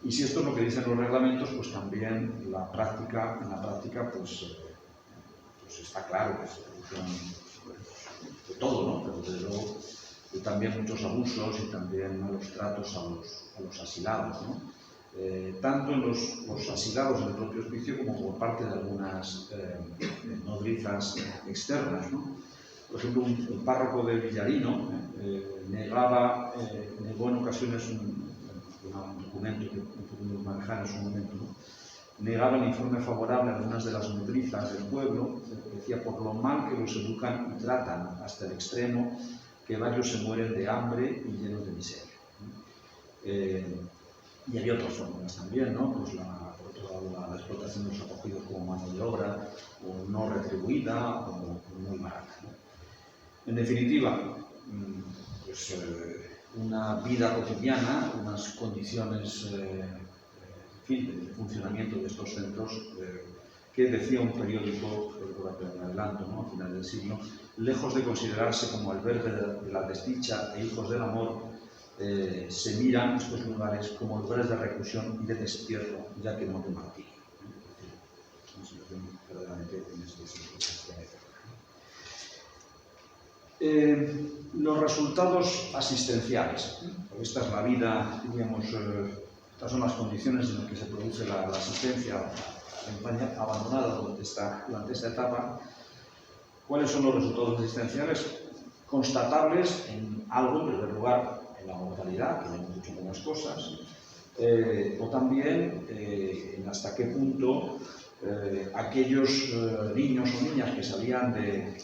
Y si esto es lo que dicen los reglamentos, pues también en la práctica pues está claro que se producen de todo, ¿no? Pero desde luego también muchos abusos y también malos tratos a los asilados, ¿no? Tanto en los asilados en el propio hospicio como por parte de algunas nodrizas externas, ¿no? Por ejemplo, el párroco de Villarino negó en ocasiones un documento que pudimos manejar en su momento, ¿no? Negaba el informe favorable a algunas de las nodrizas del pueblo, decía por lo mal que los educan y tratan hasta el extremo que varios se mueren de hambre y llenos de miseria. Y había otras fórmulas también, ¿no? Pues por otro lado, la explotación de los acogidos como mano de obra, o no retribuida, o muy barata, ¿no? En definitiva, pues, una vida cotidiana, unas condiciones de funcionamiento de estos centros que decía un periódico, en adelanto, ¿no? A final del siglo, lejos de considerarse como albergue de la desdicha e hijos del amor, se miran estos lugares como lugares de reclusión y de destierro, ya que no de martirio. Es una situación verdaderamente en este sentido. Los resultados asistenciales. Esta es la vida, diríamos, estas son las condiciones en las que se produce la asistencia a la infancia abandonada durante esta etapa. ¿Cuáles son los resultados asistenciales? Constatables en algo, en primer lugar, en la mortalidad, que ya hemos dicho buenas cosas, o también en hasta qué punto aquellos niños o niñas que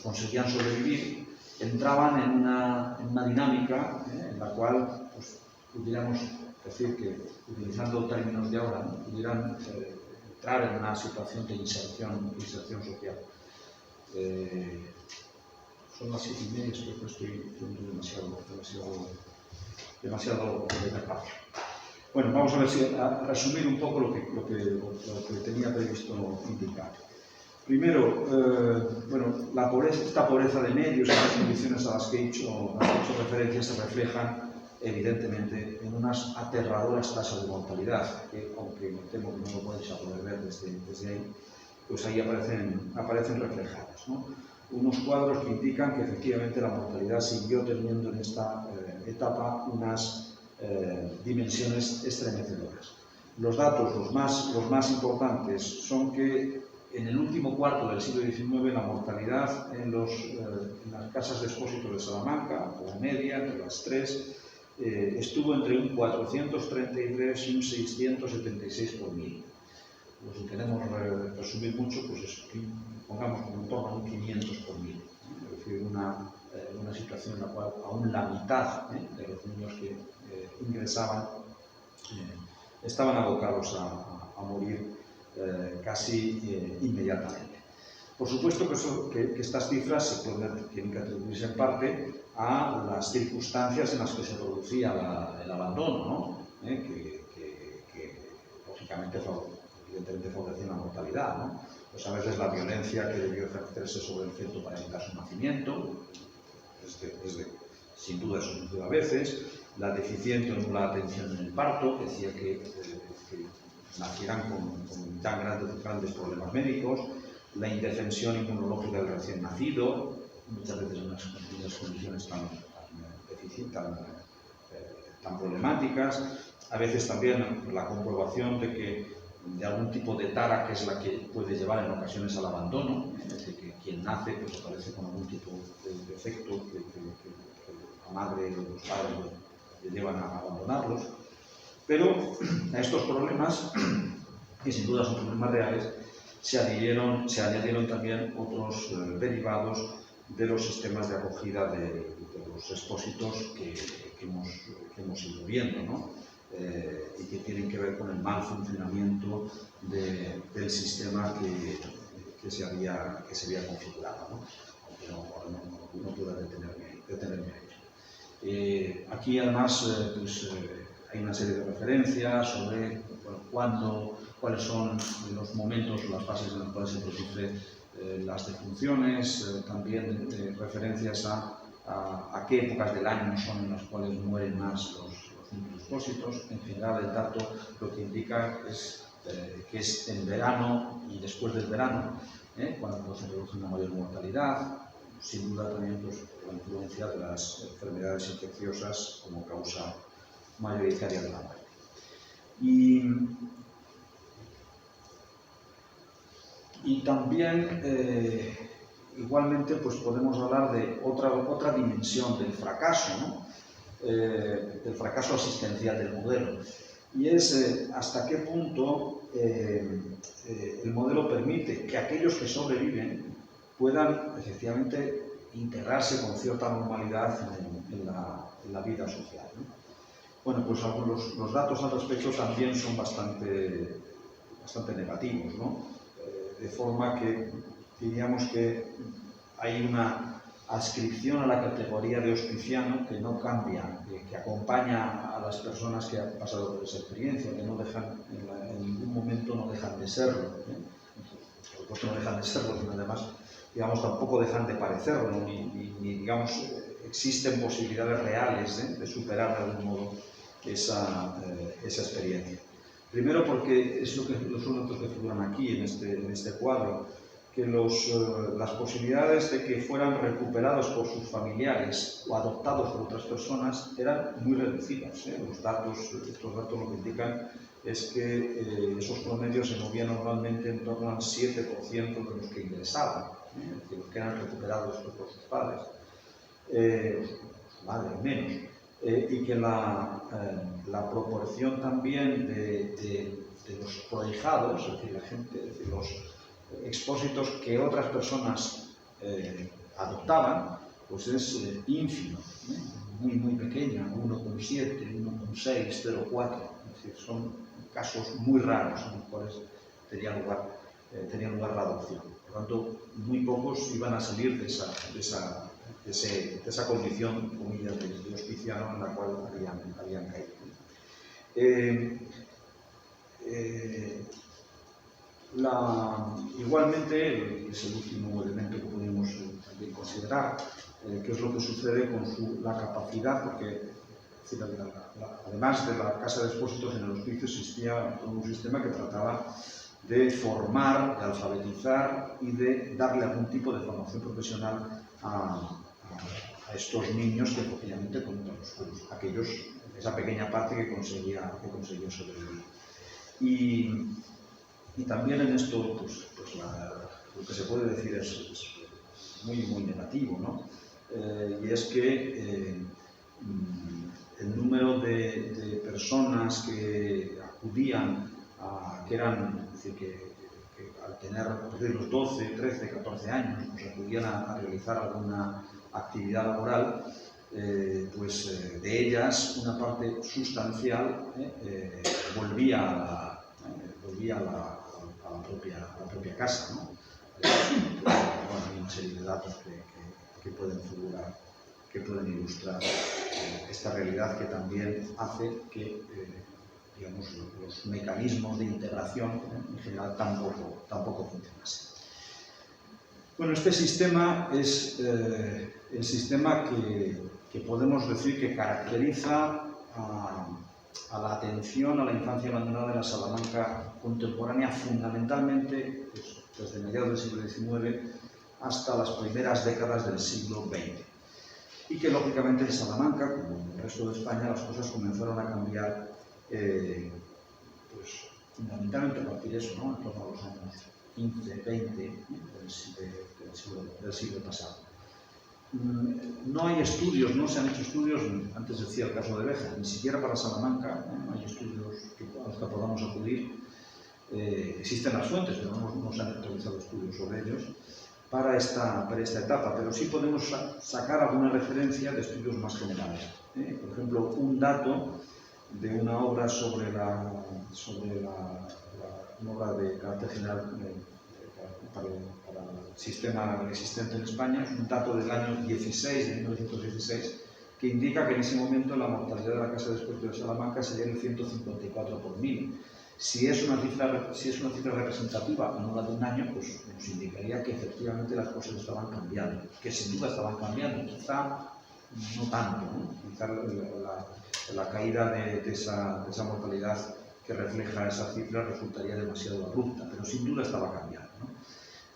conseguían sobrevivir entraban en una dinámica en la cual pues, pudiéramos decir que, utilizando términos de ahora, ¿no? Pudieran entrar en una situación de inserción social. Son las 7:30, creo que estoy demasiado despacio. Bueno, vamos a resumir un poco lo que tenía previsto indicar. Primero, esta pobreza de medios y las condiciones a las que he hecho referencia se reflejan evidentemente en unas aterradoras tasas de mortalidad, que aunque me temo que no lo podéis poder ver desde ahí, pues ahí aparecen reflejadas, ¿no? Unos cuadros que indican que efectivamente la mortalidad siguió teniendo en esta etapa unas dimensiones estremecedoras. Los datos, los más importantes, son que en el último cuarto del siglo XIX la mortalidad en las casas de expósitos de Salamanca, la media, entre las tres, estuvo entre un 433 y un 676 por mil. Pues si queremos resumir mucho, pues pongamos como en torno a un 500 por mil. Es decir, una situación en la cual aún la mitad de los niños que ingresaban estaban abocados a morir casi inmediatamente. Por supuesto que estas cifras tienen que atribuirse en parte a las circunstancias en las que se producía el abandono, ¿no? Que lógicamente evidentemente favorecía la mortalidad, ¿no? Pues a veces la violencia que debió ejercerse sobre el feto para evitar su nacimiento, sin duda eso sucedió a veces, la deficiente o nula atención en el parto, que decía que nacieran con tan grandes problemas médicos, la indefensión inmunológica del recién nacido, muchas veces en unas condiciones tan problemáticas, a veces también la comprobación de algún tipo de tara que es la que puede llevar en ocasiones al abandono, es decir, que quien nace pues aparece con algún tipo de defecto que la madre o los padres le llevan a abandonarlos. Pero a estos problemas, que sin duda son problemas reales, se añadieron también otros derivados de los sistemas de acogida de los expósitos que hemos ido viendo, ¿no? Y que tienen que ver con el mal funcionamiento del sistema que se había configurado, ¿no? Aunque no puedo detenerme a ello. Aquí además hay una serie de referencias sobre cuáles son los momentos, las fases en las cuales se producen las defunciones, también referencias a qué épocas del año son en las cuales mueren más los expósitos. En general, el dato lo que indica es que es en verano y después del verano, cuando se produce una mayor mortalidad, sin duda también pues, la influencia de las enfermedades infecciosas como causa mayoritaria de la muerte. Y también, igualmente, pues podemos hablar de otra dimensión del fracaso, ¿no? Del fracaso asistencial del modelo. Y es hasta qué punto el modelo permite que aquellos que sobreviven puedan efectivamente integrarse con cierta normalidad en la vida social, ¿no? Bueno, pues los datos al respecto también son bastante negativos, ¿no? De forma que diríamos que hay una adscripción a la categoría de hospiciano que no cambia, que acompaña a las personas que han pasado por esa experiencia, que no dejan, en ningún momento no dejan de serlo, por supuesto no dejan de serlo, sino además, digamos, tampoco dejan de parecerlo, ni digamos, existen posibilidades reales de superar de algún modo esa experiencia. Primero porque es lo que los datos que figuran aquí en este cuadro, que las posibilidades de que fueran recuperados por sus familiares o adoptados por otras personas eran muy reducidas. Estos datos lo que indican es que esos promedios se movían normalmente en torno al 7% de los que ingresaban, es decir, los que eran recuperados por sus padres, su madre menos. Y que la proporción también de los prohijados, es decir, los expósitos que otras personas adoptaban, pues es ínfimo, muy pequeña, 1,7, 1,6, 0,4, es decir, son casos muy raros en los cuales tenía lugar la adopción. Por lo tanto, muy pocos iban a salir de esa condición, comillas, de hospiciano en la cual habían caído. Igualmente, es el último elemento que podemos también considerar, que es lo que sucede con la capacidad, porque además de la casa de expósitos, en el hospicio existía todo un sistema que trataba de formar, de alfabetizar y de darle algún tipo de formación profesional a estos niños que efectivamente, aquellos, esa pequeña parte que conseguía sobrevivir. Y también en esto, pues lo que se puede decir es muy negativo, ¿no? Y es que el número de personas que acudían que eran, es decir, que al tener los 12, 13, 14 años, pues acudían a realizar alguna actividad laboral, pues de ellas una parte sustancial volvía a la propia casa, ¿no? Bueno, hay una serie de datos que pueden figurar, que pueden ilustrar esta realidad que también hace que digamos, los mecanismos de integración en general tampoco funcionasen. Bueno, este sistema es el sistema que podemos decir que caracteriza a la atención a la infancia abandonada de la Salamanca contemporánea, fundamentalmente pues, desde mediados del siglo XIX hasta las primeras décadas del siglo XX. Y que, lógicamente, en Salamanca, como en el resto de España, las cosas comenzaron a cambiar, pues, fundamentalmente a partir de eso, ¿no? En torno a los años 15, 20 del siglo pasado. No hay estudios, no se han hecho estudios, antes decía el caso de Béjar, ni siquiera para Salamanca, no hay estudios a los que podamos acudir. Existen las fuentes, pero no se han realizado estudios sobre ellos para esta etapa, pero sí podemos sacar alguna referencia de estudios más generales. Por ejemplo, un dato de una obra sobre una obra de carácter general para el sistema existente en España, es un dato del año 1916, que indica que en ese momento la mortalidad de la casa de expósitos de Salamanca sería de 154 por 1000. Si es una cifra representativa, no la de un año, pues nos indicaría que efectivamente las cosas estaban cambiando, que sin duda estaban cambiando, quizá no tanto, ¿no? Quizá la caída de esa mortalidad que refleja esa cifra resultaría demasiado abrupta, pero sin duda estaba cambiando, ¿no?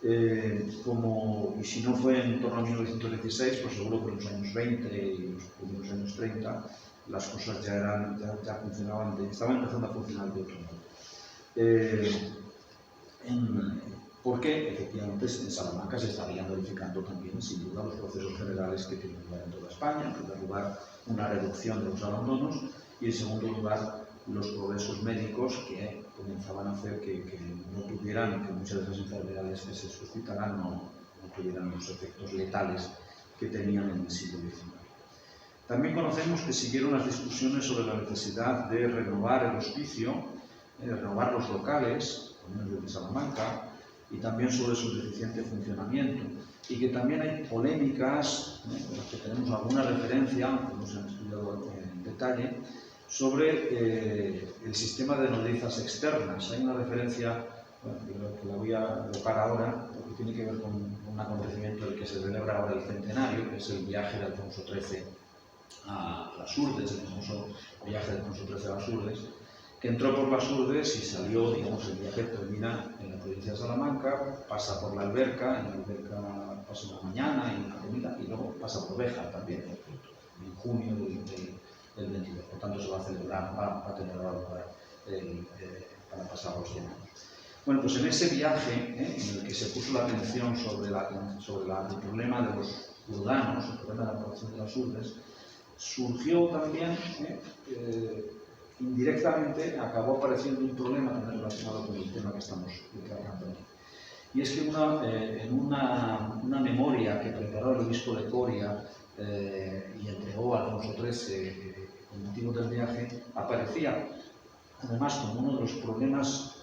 Y si no fue en torno a 1916, pues seguro que en los años 20 y los primeros años 30 las cosas ya funcionaban, estaban empezando a funcionar de otro modo. Porque efectivamente en Salamanca se estarían verificando también, sin duda, los procesos generales que tienen lugar en toda España. En primer lugar, una reducción de los abandonos y, en segundo lugar, los progresos médicos que comenzaban a hacer que muchas de esas enfermedades que se suscitaran no tuvieran los efectos letales que tenían en el siglo XIX. También conocemos que siguieron las discusiones sobre la necesidad de renovar el hospicio, de renovar los locales, al menos el de Salamanca, y también sobre su deficiente funcionamiento, y que también hay polémicas, en las que tenemos alguna referencia, aunque no se han estudiado en detalle, sobre el sistema de nodrizas externas. Hay una referencia, que la voy a evocar ahora, porque tiene que ver con un acontecimiento del que se celebra ahora el centenario, que es el viaje de Alfonso XIII a las Urdes, el famoso viaje de Alfonso XIII a las Urdes, que entró por las Urdes y salió, digamos, el viaje termina en la provincia de Salamanca, pasa por la Alberca, en la Alberca pasa una mañana y una comida, y luego pasa por Béjar también, en junio del 22. Por tanto, se va a celebrar, va a tener lugar para pasar los 100 años. Bueno, pues en ese viaje, en el que se puso la atención sobre el problema de los urdanos, el problema de la población de las Urdes, surgió también, indirectamente, acabó apareciendo un problema también relacionado con el tema que estamos tratando aquí. Y es que en una memoria que preparó el obispo de Coria y entregó a Alfonso XIII con motivo del viaje, aparecía además como uno de los problemas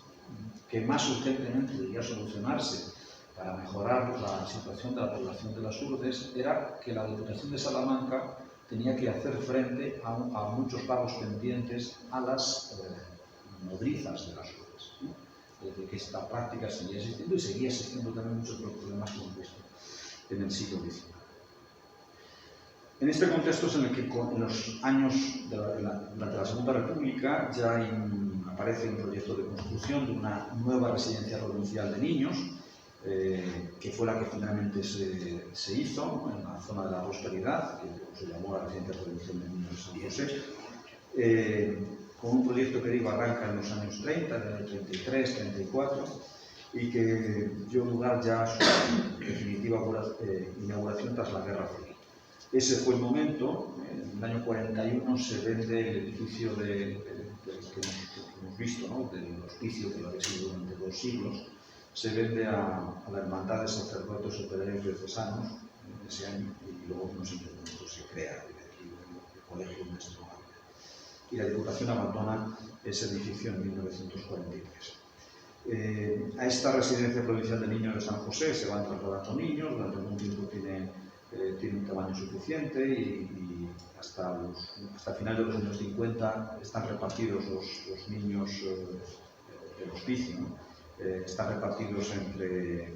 que más urgentemente debía solucionarse para mejorar la situación de la población de las Urdes, era que la Diputación de Salamanca tenía que hacer frente a muchos pagos pendientes a las nodrizas de las Urdes, ¿no? Desde que esta práctica seguía existiendo y seguía existiendo también muchos otros problemas que hemos visto en el siglo XIX. En este contexto es en el que en los años durante la Segunda República ya aparece un proyecto de construcción de una nueva residencia provincial de niños, que fue la que finalmente se hizo, ¿no?, en la zona de la Prosperidad, que se llamó la Residencia Provincial de Niños de San José, con un proyecto que arranca en los años 30, en el año 33, 34, y que dio lugar ya a su definitiva inauguración tras la Guerra Civil. Ese fue el momento. En el año 41 se vende el edificio que hemos visto, ¿no?, del hospicio, que lo había sido durante 2 siglos, se vende a la Hermandad de Sacerdotes Operarios Diocesanos en ese año, y luego no sé en qué momento se crea el colegio en este lugar. Y la Diputación abandona ese edificio en 1943. A esta residencia provincial de niños de San José se van trasladando niños, durante algún tiempo tiene un tamaño suficiente, y hasta el final de los años 50 están repartidos los niños del hospicio, ¿no? Están repartidos entre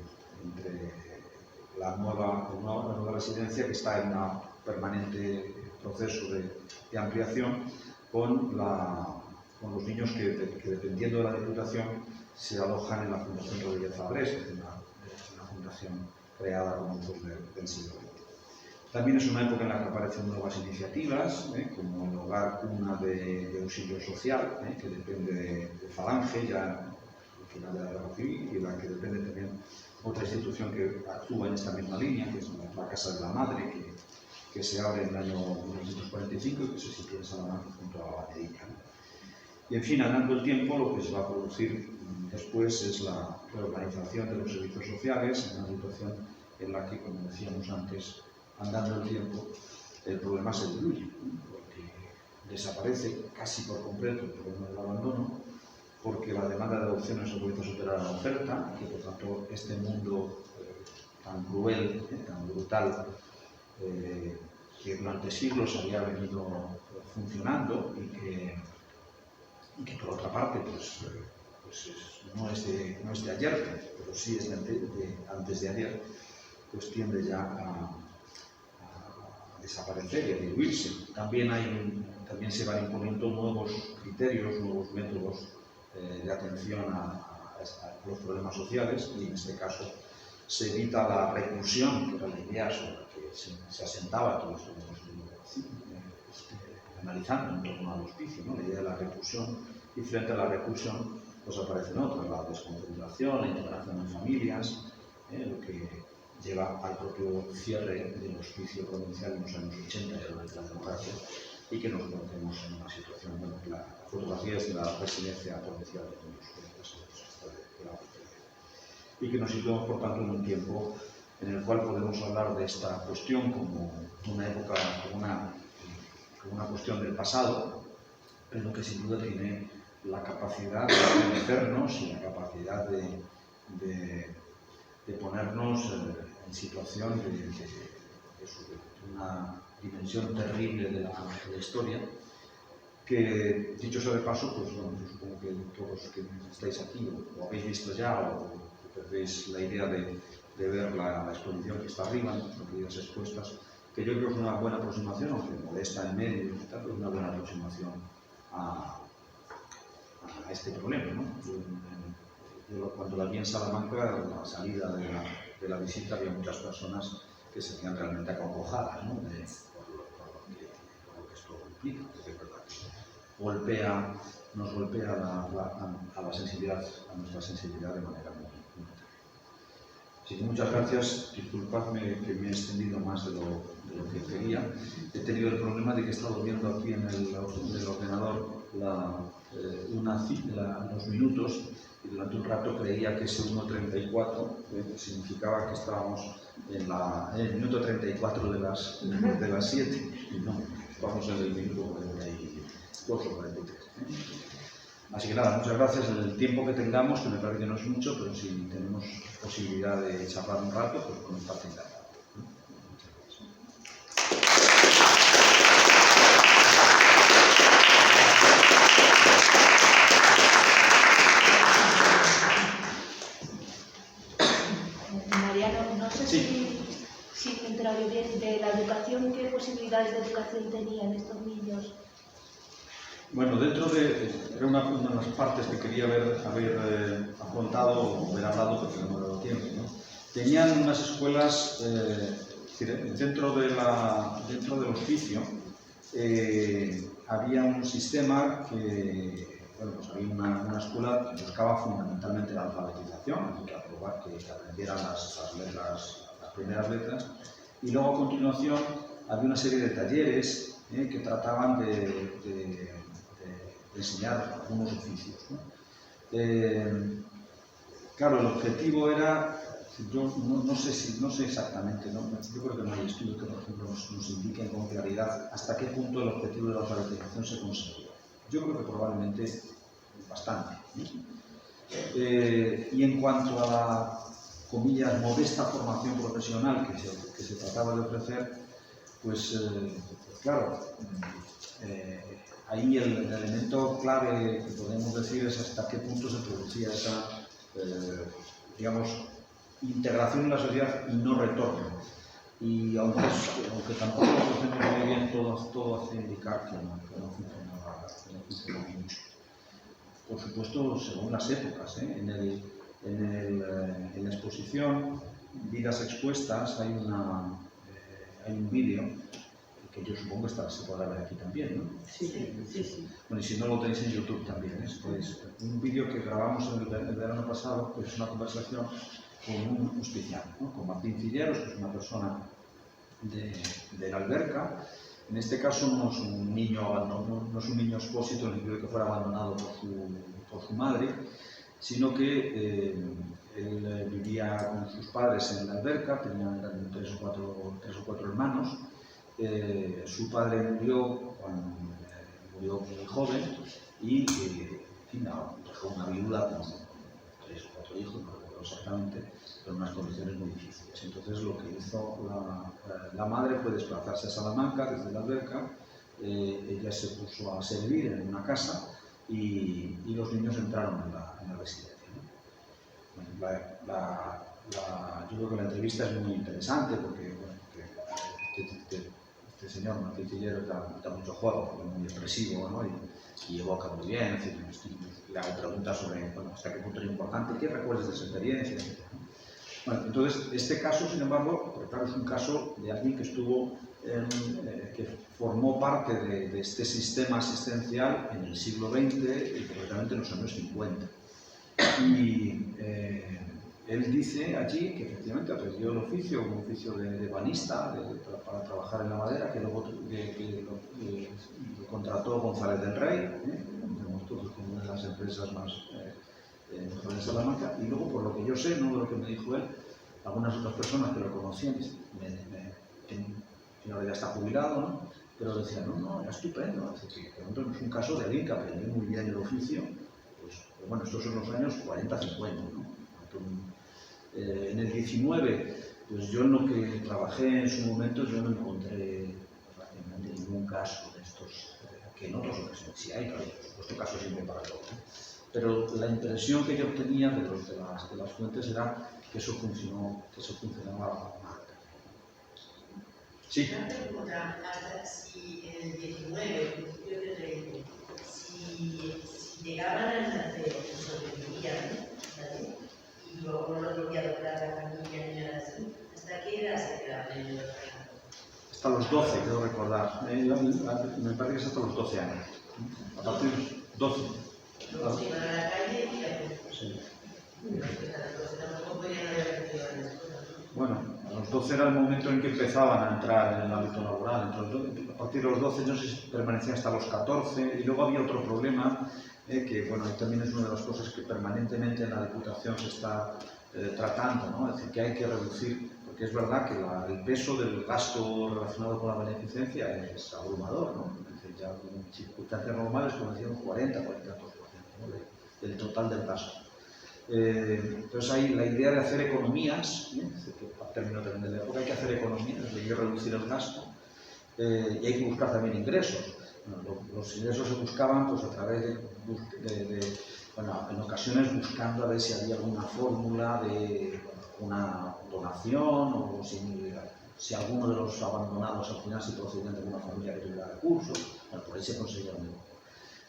la nueva residencia, que está en un permanente proceso de ampliación, con los niños que dependiendo de la Diputación, se alojan en la Fundación Rodríguez Fabrés, que es una fundación creada a comienzos del siglo XX. También es una época en la que aparecen nuevas iniciativas, como el Hogar Cuna de Auxilio Social, que depende de Falange, ya al final de la Guerra Civil, y de la que depende también otra institución que actúa en esta misma línea, que es la Casa de la Madre, que se abre en el año 1945 y que se sitúa en Salamanca junto a la Valedilla. Y, en fin, andando el tiempo, lo que se va a producir después es la reorganización de los servicios sociales, en una situación en la que, como decíamos antes, andando el tiempo, el problema se diluye, porque desaparece casi por completo el problema del abandono, porque la demanda de adopciones se puede superar a la oferta, y por tanto este mundo tan cruel, tan brutal, que durante siglos había venido funcionando y que por otra parte no es de ayer, pero sí es de antes de ayer, pues tiende ya a desaparecer y a diluirse. También hay también se van imponiendo nuevos criterios, nuevos métodos de atención a los problemas sociales, y en este caso se evita la reclusión, que era la idea sobre la que se asentaba todo esto que hemos venido analizando en torno al hospicio, ¿no? La idea de la reclusión, y frente a la reclusión pues aparecen otras, la desconcentración, la integración en familias, lo que lleva al propio cierre del hospicio provincial en los años 80 durante la democracia, y que nos conocemos en una situación, bueno, la fotografía es de la residencia provincial de niños y que nos situamos, por tanto, en un tiempo en el cual podemos hablar de esta cuestión como una época, como una cuestión del pasado, pero que sin duda tiene la capacidad de conocernos y la capacidad de ponernos en situación de una dimensión terrible de la historia, que, dicho sea de paso, pues bueno, yo supongo que todos que estáis aquí o habéis visto ya o perdéis la idea de ver la exposición que está arriba, las medidas expuestas, que yo creo que es una buena aproximación, aunque molesta en medio, pero es una buena aproximación a este problema, ¿no? Cuando la vi en Salamanca, a la salida de la visita, había muchas personas que se veían realmente acongojadas, ¿no? Por lo que esto implica, porque es verdad que nos golpea a la sensibilidad, a nuestra sensibilidad de manera muy terrible. Así que muchas gracias, disculpadme que me he extendido más de lo que quería. He tenido el problema de que he estado viendo aquí en el ordenador los minutos, y durante un rato creía que ese 1.34 significaba que estábamos en el minuto 34 de las 7, y no, estamos en el minuto 42 o 43. Así que nada, muchas gracias. El tiempo que tengamos, que me parece que no es mucho, pero si tenemos posibilidad de charlar un rato, pues con esta encantado. Muchas gracias. Mariano, no sé si me he enterado bien de la educación, ¿qué posibilidades de educación tenían estos niños? Bueno, era una de las partes que quería haber afrontado o haber hablado, porque no me ha dado tiempo, ¿no? Tenían unas escuelas, dentro del hospicio, había un sistema que, bueno, pues había una escuela que buscaba fundamentalmente la alfabetización, que aprendieran las primeras letras, y luego a continuación había una serie de talleres que trataban de enseñar algunos oficios, ¿no? Claro, el objetivo era, yo no sé exactamente, ¿no? Yo creo que no hay estudios que, por ejemplo, nos indiquen con claridad hasta qué punto el objetivo de la alfabetización se consiguió. Yo creo que probablemente bastante, ¿no? Y en cuanto a la, comillas, modesta formación profesional que se trataba de ofrecer, pues claro, ahí el elemento clave que podemos decir es hasta qué punto se producía esa, digamos, integración en la sociedad y no retorno. Y aunque tampoco lo conocemos muy bien, todo hace indicar que no funcionaba mucho. Por supuesto, según las épocas, en la exposición Vidas Expuestas hay un vídeo que yo supongo que se podrá ver aquí también, ¿no? Sí. Bueno, y si no lo tenéis en YouTube también, pues un vídeo que grabamos el verano pasado, que es una conversación con un hospiciano, ¿no? Con Martín Cilleros, que es una persona de la Alberca. En este caso no es un niño abandonado, no es un niño expósito en el sentido de que fuera abandonado por su madre, sino que él vivía con sus padres en la Alberca, eran tres o cuatro hermanos. Su padre murió muy joven y dejó una viuda con 3 o 4 hijos, no recuerdo exactamente, pero en unas condiciones muy difíciles. Entonces lo que hizo la madre fue desplazarse a Salamanca desde la Alberca. Ella se puso a servir en una casa y los niños entraron en la residencia, ¿no? Bueno, yo creo que la entrevista es muy interesante porque bueno, este señor, Martín Cillero, da mucho juego, porque es muy expresivo, ¿no? y evoca muy bien, es decir, le hago preguntas sobre, bueno, hasta qué punto es importante, qué recuerdas de esa experiencia, etc. Bueno, entonces, este caso, sin embargo, porque claro, es un caso de alguien que estuvo, que formó parte de este sistema asistencial en el siglo XX y concretamente en los años 50. Y él dice allí que efectivamente aprendió el oficio, un oficio de banista, para trabajar en la madera, que luego lo contrató González del Rey, todos como una de las empresas más mejores de Salamanca, y luego, por lo que yo sé, no de lo que me dijo él, algunas otras personas que lo conocían, que ahora ya está jubilado, ¿no? Pero decían, no, era estupendo, es decir, que no es un caso de alguien que aprendió muy bien el oficio. Pues bueno, estos son los años 40-50, ¿no? En el 19, pues yo en lo que trabajé en su momento, yo no encontré prácticamente ningún caso de estos, que en otras ocasiones sí hay, claro, por supuesto, casos siempre para todo, ¿no? Pero la impresión que yo obtenía de las fuentes era que eso funcionaba mal. Sí. Una pregunta, hasta si en el 19, principio del 20, si llegaban al nacer, sobrevivían, ¿vale? Y luego no lo podía adoptar la familia ni nada así, ¿hasta qué edad se quedaban en el orfanato? Hasta los 12, quiero recordar. Me parece que es hasta los 12 años. A partir de los 12. Luego se iban a la calle y ya. Sí. Pues tampoco podían haber recibido la escuela. Bueno, a los 12 era el momento en que empezaban a entrar en el ámbito laboral. Entonces, a partir de los 12, no sé si permanecían hasta los 14, y luego había otro problema, que bueno, ahí también es una de las cosas que permanentemente en la Diputación se está tratando, ¿no? Es decir, que hay que reducir, porque es verdad que el peso del gasto relacionado con la beneficencia es abrumador, ¿no? Es decir, ya en circunstancias normales, como decíamos, 40-42%, ¿no? del total del gasto. Entonces hay la idea de hacer economías, a término también de la época, hay que hacer economías, hay que reducir el gasto y hay que buscar también ingresos. Bueno, los ingresos se buscaban pues, a través bueno, en ocasiones buscando a ver si había alguna fórmula de una donación o si alguno de los abandonados al final se procedían de una familia que tuviera recursos, bueno, por ahí se conseguía un negocio.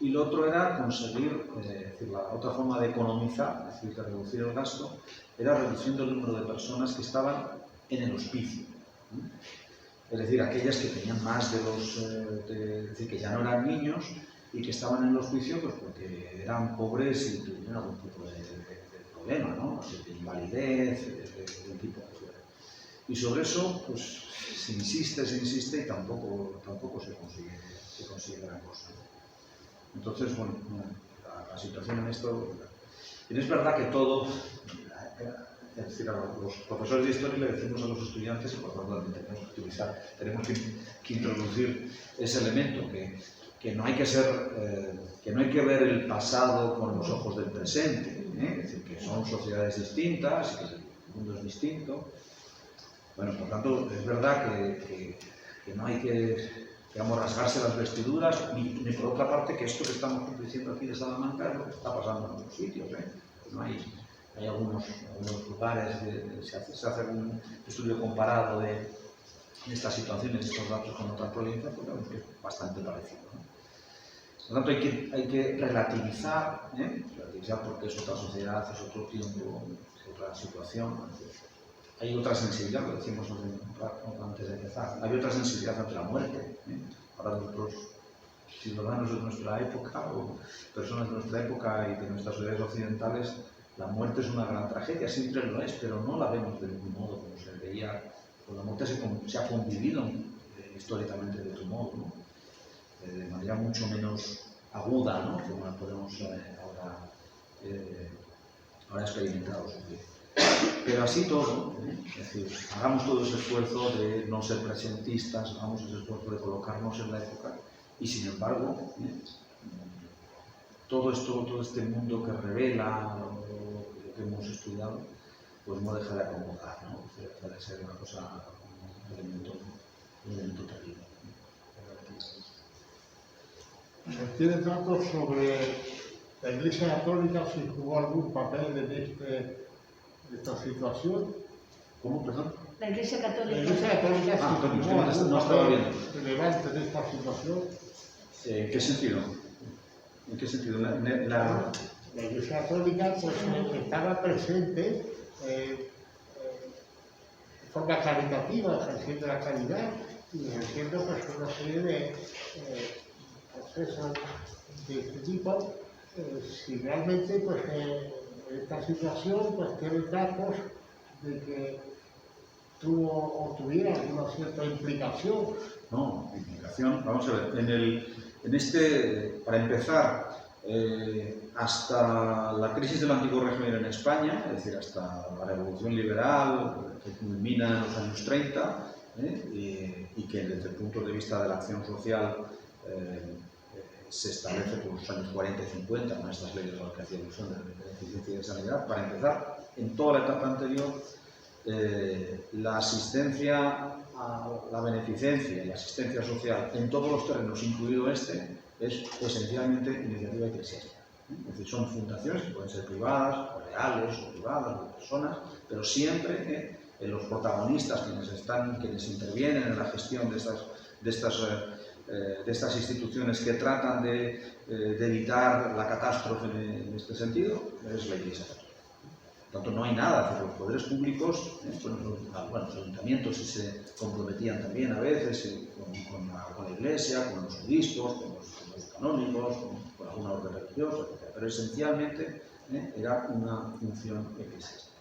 Y lo otro era conseguir, es decir, la otra forma de economizar, es decir, de reducir el gasto, era reduciendo el número de personas que estaban en el hospicio. Es decir, aquellas que tenían más de los, es decir, que ya no eran niños y que estaban en el hospicio pues porque eran pobres y tenían algún tipo de problema, ¿no? De invalidez, del tipo que fuera. Y sobre eso, pues, se insiste y tampoco se consigue gran cosa. Entonces, bueno, la situación en esto... Y es verdad que todo... Es decir, a los profesores de historia le decimos a los estudiantes, y por lo tanto tenemos que introducir ese elemento, que no hay que ser... que no hay que ver el pasado con los ojos del presente, es decir, que son sociedades distintas, que el mundo es distinto. Bueno, por tanto, es verdad que no hay que... digamos, rasgarse las vestiduras, ni por otra parte que esto que estamos diciendo aquí de Salamanca es lo que está pasando en otros sitios. No hay algunos lugares, se hace un estudio comparado de estas situaciones, estos datos con otras provincias, pues vemos que es bastante parecido, ¿no? Por lo tanto, hay que relativizar, porque es otra sociedad, es otro tiempo, es otra situación. Hay otra sensibilidad, lo decimos antes de empezar, hay otra sensibilidad ante la muerte. Para nuestros ciudadanos de nuestra época o personas de nuestra época y de nuestras sociedades occidentales, la muerte es una gran tragedia, siempre lo es, pero no la vemos del mismo modo como se veía. Con la muerte se ha convivido históricamente de otro modo, ¿no? De manera mucho menos aguda, ¿no? Como la podemos ahora experimentar o sufrir. Pero así todo, es decir, hagamos todo ese esfuerzo de no ser presentistas, hagamos ese esfuerzo de colocarnos en la época y sin embargo, todo este mundo que revela lo que hemos estudiado, pues no deja de acomodar, ¿no? Deja de ser una cosa, un elemento terrible. ¿Tienes datos sobre la Iglesia Católica si jugó algún papel en esta situación? ¿Cómo, perdón? La Iglesia Católica. La Iglesia Católica Ah, Antonio, tuvo usted algún no estaba papel viendo. relevante en esta situación. ¿En qué sentido? ¿En qué sentido? La Iglesia Católica pues, estaba presente de forma caritativa, ejerciendo la caridad y ejerciendo pues, una serie de procesos de este tipo. Si realmente pues, esta situación pues, tiene datos de que tuvo o tuviera alguna cierta implicación. No, implicación, vamos a ver, para empezar, hasta la crisis del antiguo régimen en España, es decir, hasta la revolución liberal que culmina en los años 30, y que desde el punto de vista de la acción social se establece por los años 40 y 50, con estas leyes a las que hacía alusión de eficiencia y de sanidad. Para empezar, en toda la etapa anterior, la asistencia a la beneficencia y la asistencia social en todos los terrenos, incluido este, es esencialmente iniciativa eclesiástica. Es decir, son fundaciones que pueden ser privadas, o reales, o privadas, o personas, pero siempre los protagonistas, quienes intervienen en la gestión de estas instituciones que tratan de evitar la catástrofe en este sentido, es la Iglesia Católica. Por tanto, no hay nada, es decir, los poderes públicos, los ayuntamientos se comprometían también a veces con la Iglesia, con los obispos, con los canónigos, con alguna orden religiosa, etc. Pero esencialmente era una función eclesiástica.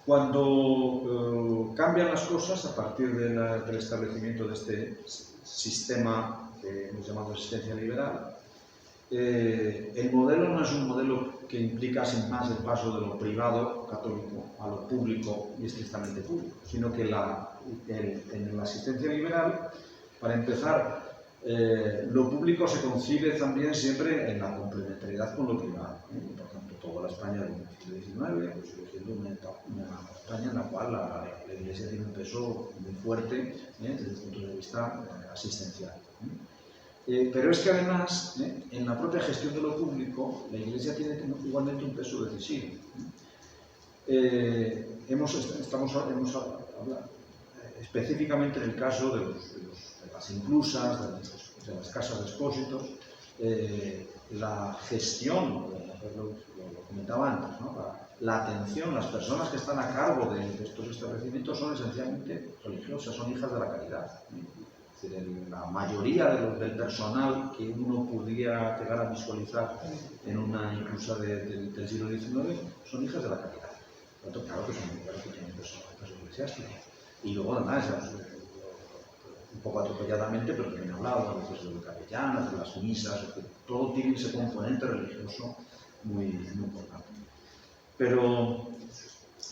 Cuando cambian las cosas a partir del establecimiento de este sistema que hemos llamado asistencia liberal, el modelo no es un modelo que implica sin más el paso de lo privado católico a lo público y estrictamente público, sino que en la asistencia liberal, para empezar, lo público se concibe también siempre en la complementariedad con lo privado. Por tanto, toda la España del siglo XIX pues, sigue siendo una España en la cual la Iglesia tiene un peso muy fuerte desde el punto de vista asistencial. Pero es que además, en la propia gestión de lo público, la Iglesia tiene igualmente un peso decisivo. Estamos hablando específicamente en el caso de las inclusas, de las casas de expósitos, la gestión, lo comentaba antes, ¿no? La atención, las personas que están a cargo de estos establecimientos son esencialmente religiosas, son hijas de la caridad. Es decir, la mayoría del personal que uno pudiera llegar a visualizar en una inclusa del siglo XIX son hijas de la caridad. Por lo tanto, claro que tienen peso eclesiástico. Y luego, además, un poco atropelladamente, pero también he hablado a veces de capellanas, de las misas, que todo tiene ese componente religioso muy importante. Pero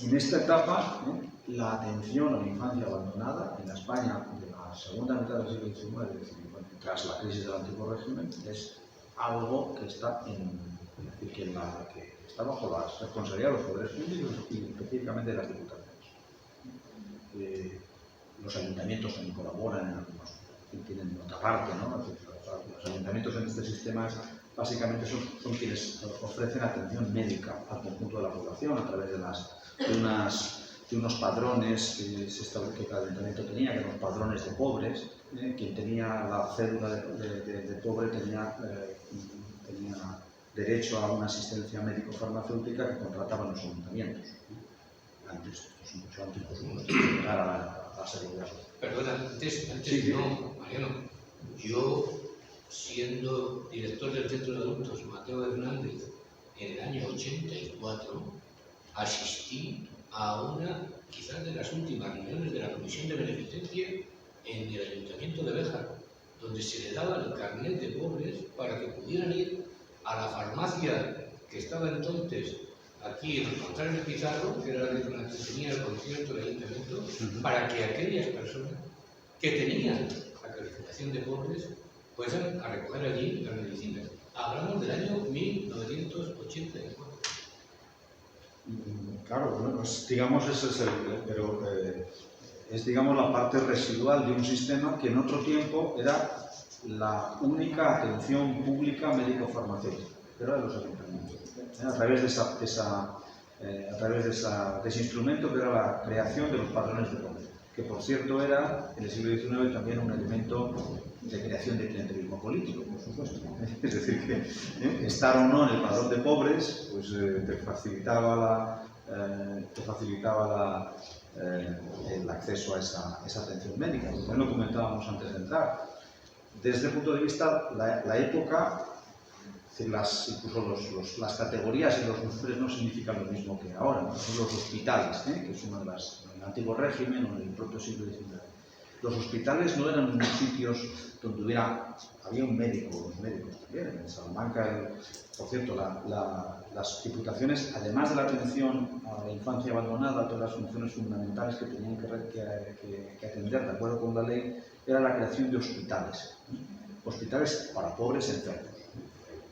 en esta etapa, la atención a la infancia abandonada en la España de la segunda mitad del siglo XIX, es decir, tras la crisis del antiguo régimen, es algo que está que está bajo la responsabilidad de los poderes públicos y específicamente de las diputaciones. Los ayuntamientos también colaboran en algunos, tienen otra parte, ¿no? Los ayuntamientos en este sistema básicamente son quienes ofrecen atención médica al conjunto de la población a través de unos padrones que cada ayuntamiento tenía, que eran los padrones de pobres. Quien tenía la cédula de pobre tenía derecho a una asistencia médico-farmacéutica que contrataban los ayuntamientos. Antes, mucho antes, por supuesto, de llegar a la seguridad social. Perdona, antes Sí, no, Mariano. Yo, siendo director del Centro de Adultos Mateo Hernández en el año 84, asistí a una, quizás de las últimas reuniones de la Comisión de Beneficencia en el Ayuntamiento de Béjar, donde se le daba el carnet de pobres para que pudieran ir a la farmacia que estaba entonces aquí en el contrario de Pizarro, que era la que tenía el concierto del Ayuntamiento, para que aquellas personas que tenían la calificación de pobres fueran a recoger allí las medicinas. Hablamos del año 1984. Claro, bueno, pues, digamos, ese es es digamos la parte residual de un sistema que en otro tiempo era la única atención pública médico-farmacéutica, era de los ayuntamientos. A través de a través de ese instrumento que era la creación de los padrones de poder, que por cierto era en el siglo XIX también un elemento de creación de clientelismo político, por supuesto. Es decir, que estar o no en el padrón de pobres pues, te facilitaba el acceso a esa atención médica. Como lo comentábamos antes de entrar. Desde el punto de vista, la época, incluso las categorías y los nombres no significan lo mismo que ahora. ¿No? Son los hospitales, que es una de las, en el antiguo régimen o en el propio siglo XIX. Los hospitales no eran unos sitios donde había un médico, los médicos también. En Salamanca, por cierto, las diputaciones, además de la atención a la infancia abandonada, todas las funciones fundamentales que tenían que atender de acuerdo con la ley, era la creación de hospitales. Hospitales para pobres enfermos.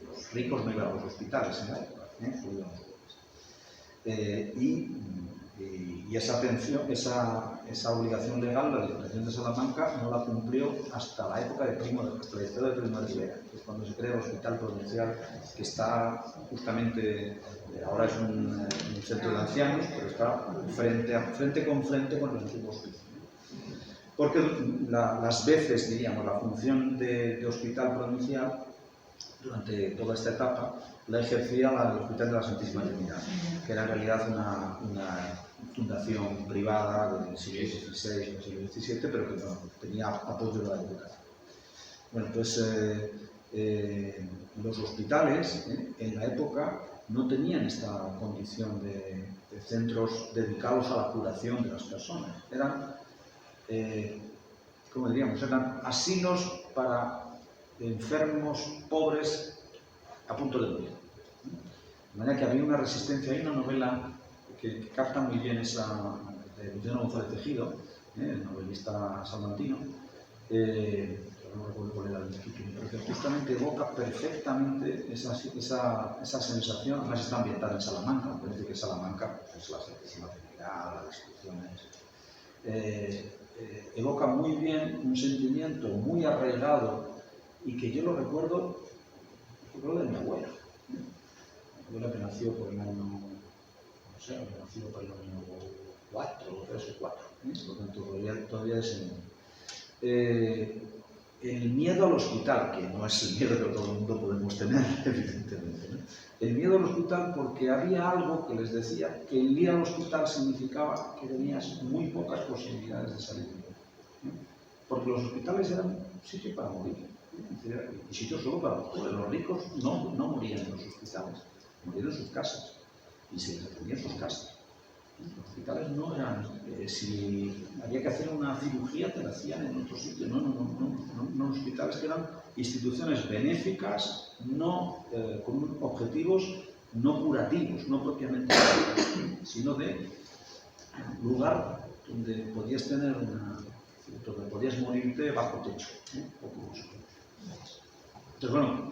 Los ricos no iban a los hospitales en la época, solo iban a los pobres. Y esa atención, esa obligación legal, la Diputación de Salamanca no la cumplió hasta la época de Primo de Rivera, que es cuando se crea el Hospital Provincial, que está justamente, ahora es un centro de ancianos, pero está frente con el antiguo hospital. Porque las veces, diríamos, la función de hospital provincial, durante toda esta etapa, la ejercía el Hospital de la Santísima Trinidad, que era en realidad una fundación privada del siglo XVI o siglo XVII, pero que tenía apoyo de la Diputación. Bueno, pues los hospitales en la época no tenían esta condición de centros dedicados a la curación de las personas. Eran, ¿cómo diríamos? Eran asilos para enfermos, pobres, a punto de morir. De manera que había una resistencia. Hay una novela que capta muy bien esa, de Luciano González Tejido, el novelista salmantino, no recuerdo cuál era el título, pero que justamente evoca perfectamente esa sensación. Además está ambientada en Salamanca, parece que Salamanca es la Santísima Trinidad, las descripciones. Evoca muy bien un sentimiento muy arraigado y que yo lo recuerdo de mi abuela. Mi abuela que nació por el año, no sé, que nació por el año 4 o 3 o 4, por lo tanto todavía es el miedo al hospital, que no es el miedo que todo el mundo podemos tener, evidentemente, ¿no? El miedo al hospital porque había algo que les decía que el ir al hospital significaba que tenías muy pocas posibilidades de salir, ¿no? Porque los hospitales eran sitios para morir, y sitios solo para los pobres. Los ricos no morían en los hospitales, morían en sus casas, y se les atendía en sus casas. Los hospitales no eran, si había que hacer una cirugía, te la hacían en otro sitio, no hospitales, que eran instituciones benéficas, con objetivos no curativos, no propiamente curativos, sino de lugar donde podías tener donde podías morirte bajo techo, Entonces, bueno,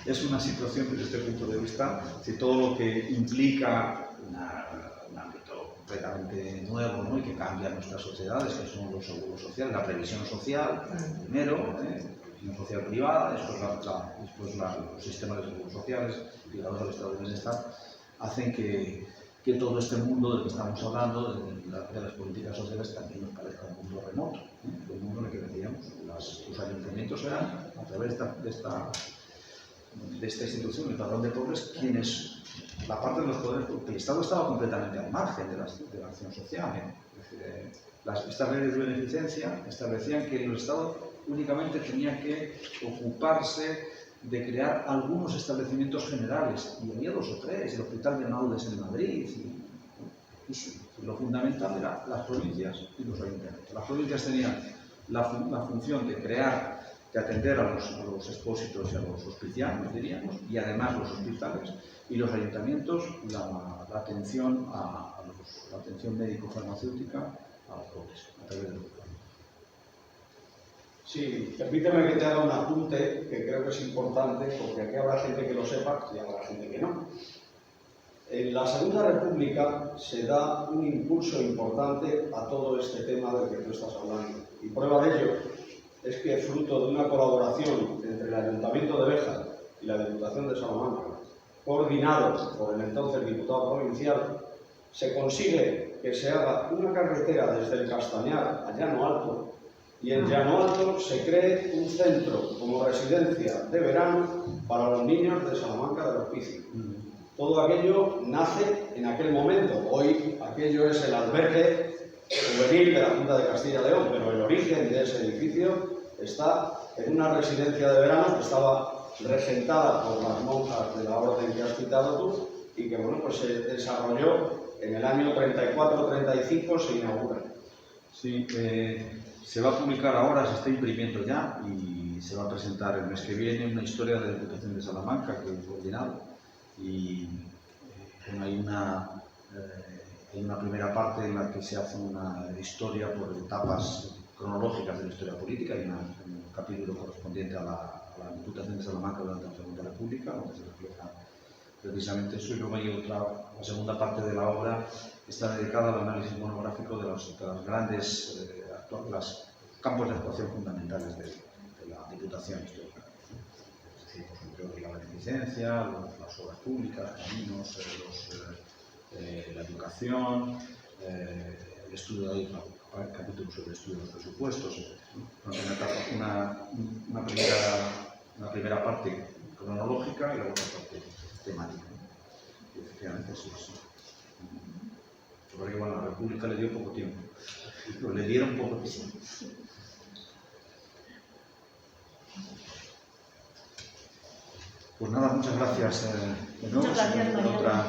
es una situación desde este punto de vista, de todo lo que implica un ámbito completamente nuevo, ¿no? Y que cambia nuestras sociedades, que son los seguros sociales, la previsión social, primero, previsión social privada, después los sistemas de seguros sociales ligados al estado de bienestar, hacen que todo este mundo del que estamos hablando, de las políticas sociales, también nos parezca un mundo remoto, un mundo en el que decíamos, los ayuntamientos eran, a través de esta institución, el padrón de pobres, quienes, la parte de los poderes, porque el Estado estaba completamente al margen de la acción social. Es decir, estas leyes de beneficencia establecían que el Estado únicamente tenía que ocuparse de crear algunos establecimientos generales, y había 2 o 3, el Hospital de Naudes en Madrid, y lo fundamental eran las provincias y los ayuntamientos. Las provincias tenían la función de crear, de atender a los expósitos y a los hospicianos, diríamos, y además los hospitales, y los ayuntamientos la atención la atención médico-farmacéutica a los pobres, a través del hospital. Sí, permíteme que te haga un apunte que creo que es importante, porque aquí habrá gente que lo sepa y habrá gente que no. En la Segunda República se da un impulso importante a todo este tema del que tú estás hablando. Y prueba de ello es que, fruto de una colaboración entre el Ayuntamiento de Béjar y la Diputación de Salamanca, coordinado por el entonces diputado provincial, se consigue que se haga una carretera desde el Castañar a Llano Alto, y en Llano Alto se cree un centro como residencia de verano para los niños de Salamanca del Hospicio. Todo aquello nace en aquel momento. Hoy aquello es el albergue juvenil de la Junta de Castilla y León, pero el origen de ese edificio está en una residencia de verano que estaba regentada por las monjas de la orden que has citado tú y que bueno, pues se desarrolló en el año 34-35, se inaugura. Sí, se va a publicar ahora, se está imprimiendo ya y se va a presentar el mes que viene una historia de la Diputación de Salamanca que he coordinado y bueno, hay una primera parte en la que se hace una historia por etapas cronológicas de la historia política y un capítulo correspondiente a la Diputación de Salamanca durante la Segunda República, donde se refleja precisamente eso, y luego hay la segunda parte de la obra que está dedicada al análisis monográfico de los grandes los campos de actuación fundamentales de la Diputación histórica. Es decir, por ejemplo, la beneficencia, las obras públicas, caminos, la educación, el estudio de el capítulo sobre el estudio de los presupuestos, una primera parte cronológica y la otra parte temática. Y efectivamente eso es. Porque bueno, la República le dio poco tiempo, pero le dieron poco tiempo. Pues nada, muchas gracias. Muchas gracias, Mariano.